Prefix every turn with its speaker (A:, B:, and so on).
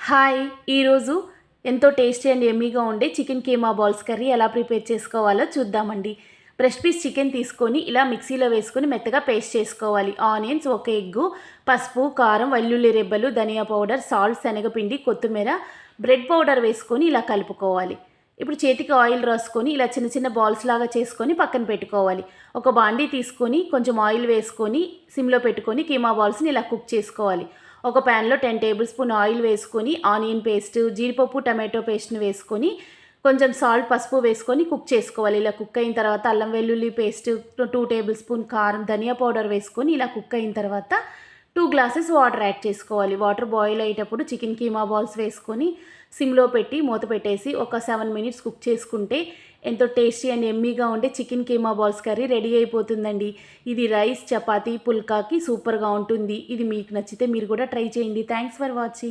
A: Hi! ఈరోజు ఎంతో tasty and యమ్మీగా ఉండే చికెన్ కీమా బాల్స్ కర్రీ ఎలా ప్రిపేర్ చేసుకోవాలో చూద్దామండి. బ్రెస్ట్ పీస్ చికెన్ తీసుకొని ఇలా మిక్సీలో వేసుకొని మెత్తగా పేస్ట్ చేసుకోవాలి. ఆనియన్స్, ఒక ఎగ్గు, పసుపు, కారం, వెల్లుల్లి రెబ్బలు, ధనియా పౌడర్, సాల్ట్, శనగపిండి, కొత్తిమీర, బ్రెడ్ పౌడర్ వేసుకొని ఇలా కలుపుకోవాలి. ఇప్పుడు చేతికి ఆయిల్ రాసుకొని ఇలా చిన్న చిన్న బాల్స్ లాగా చేసుకొని పక్కన పెట్టుకోవాలి. ఒక బాండీ తీసుకొని కొంచెం ఆయిల్ వేసుకొని సిమ్లో పెట్టుకొని కీమా బాల్స్ని ఇలా కుక్ చేసుకోవాలి. ఒక ప్యాన్లో 10 టేబుల్ స్పూన్ ఆయిల్ వేసుకొని ఆనియన్ పేస్ట్, జీడిపప్పు, టమాటో పేస్ట్ని వేసుకొని కొంచెం సాల్ట్, పసుపు వేసుకొని కుక్ చేసుకోవాలి. ఇలా కుక్ అయిన తర్వాత అల్లం వెల్లుల్లి పేస్ట్, 2 టేబుల్ స్పూన్ కారం, ధనియా పౌడర్ వేసుకొని ఇలా కుక్ అయిన తర్వాత 2 గ్లాసెస్ వాటర్ యాడ్ చేసుకోవాలి. వాటర్ బాయిల్ అయ్యేటప్పుడు చికెన్ కీమా బాల్స్ వేసుకొని సిమ్లో పెట్టి మూత పెట్టేసి ఒక 7 మినిట్స్ కుక్ చేసుకుంటే ఎంతో టేస్టీ అండ్ యమ్మీగా ఉండే chicken keema balls curry ready అయిపోతుందండి. ఇది రైస్, చపాతీ, పుల్కాకి సూపర్గా ఉంటుంది. ఇది మీకు నచ్చితే మీరు కూడా ట్రై చేయండి. Thanks for watching.